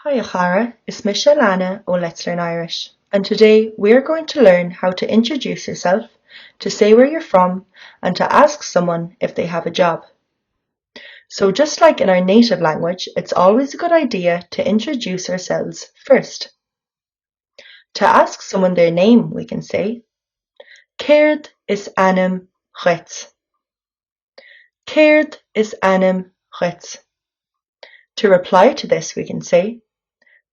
Hi Achara, it's Meiriceá Lana o Let's Learn Irish, and today we are going to learn how to introduce yourself, to say where you're from, and to ask someone if they have a job. So just like in our native language, it's always a good idea to introduce ourselves first. To ask someone their name, we can say, Céard is ainm duit. Céard is ainm duit. To reply to this, we can say,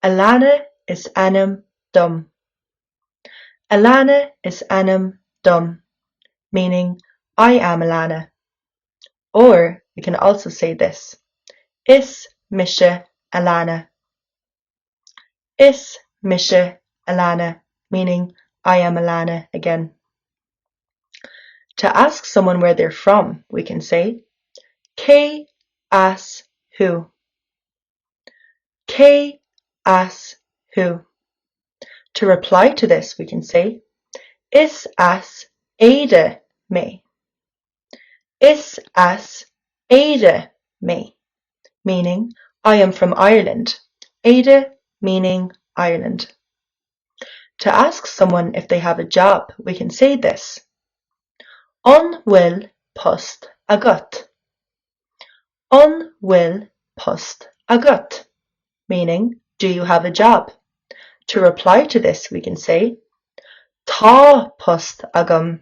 Alana is ainm dom. Alana is ainm dom, meaning I am Alana. Or we can also say this, Is Meiriceá Alana. Is Meiriceá Alana, meaning I am Alana again. To ask someone where they're from, we can say, Cé as who. Cé as who. To reply to this, we can say, Is as éide me. Is as éide me, meaning I am from Ireland. Éide meaning Ireland. To ask someone if they have a job, we can say this, bhfuil post agat. Bhfuil post agat, meaning do you have a job? To reply to this, we can say, Tá post agam.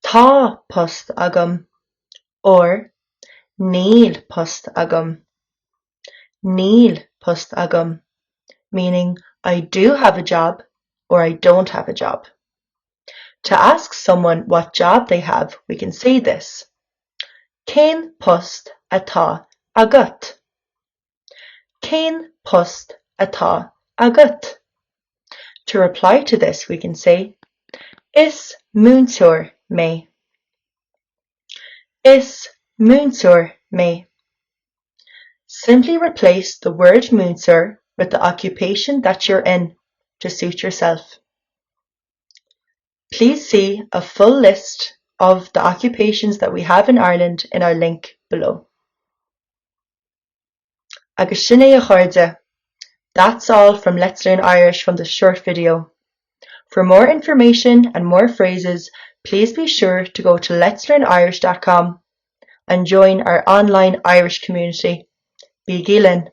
Tá post agam, or níl post agam. Níl post agam, meaning I do have a job or I don't have a job. To ask someone what job they have, we can say this, Cén post atá agat. Cén post atá agat. To reply to this, we can say, Is múinteoir me. Is múinteoir me. Simply replace the word múinteoir with the occupation that you're in to suit yourself. Please see a full list of the occupations that we have in Ireland in our link below. Agus sin é a chairde. That's all from Let's Learn Irish from this short video. For more information and more phrases, please be sure to go to letslearnirish.com and join our online Irish community. Bí gilin.